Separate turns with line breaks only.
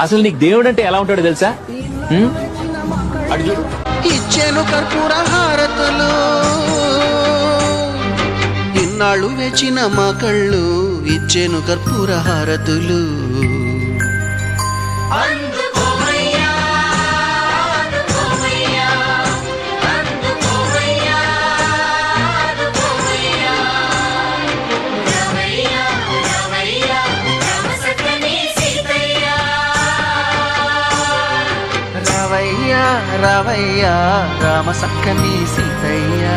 అసలు నీకు దేవుడు అంటే ఎలా ఉంటాడో తెలుసా? అడుగు.
ఇచ్చెను కర్పూర హారతులు, ఇన్నాళ్ళు వేచిన మా కళ్ళు ఇచ్చెను కర్పూర హారతులు. రావయ్యా రావయ్యా రామ సక్కని సీతయ్యా.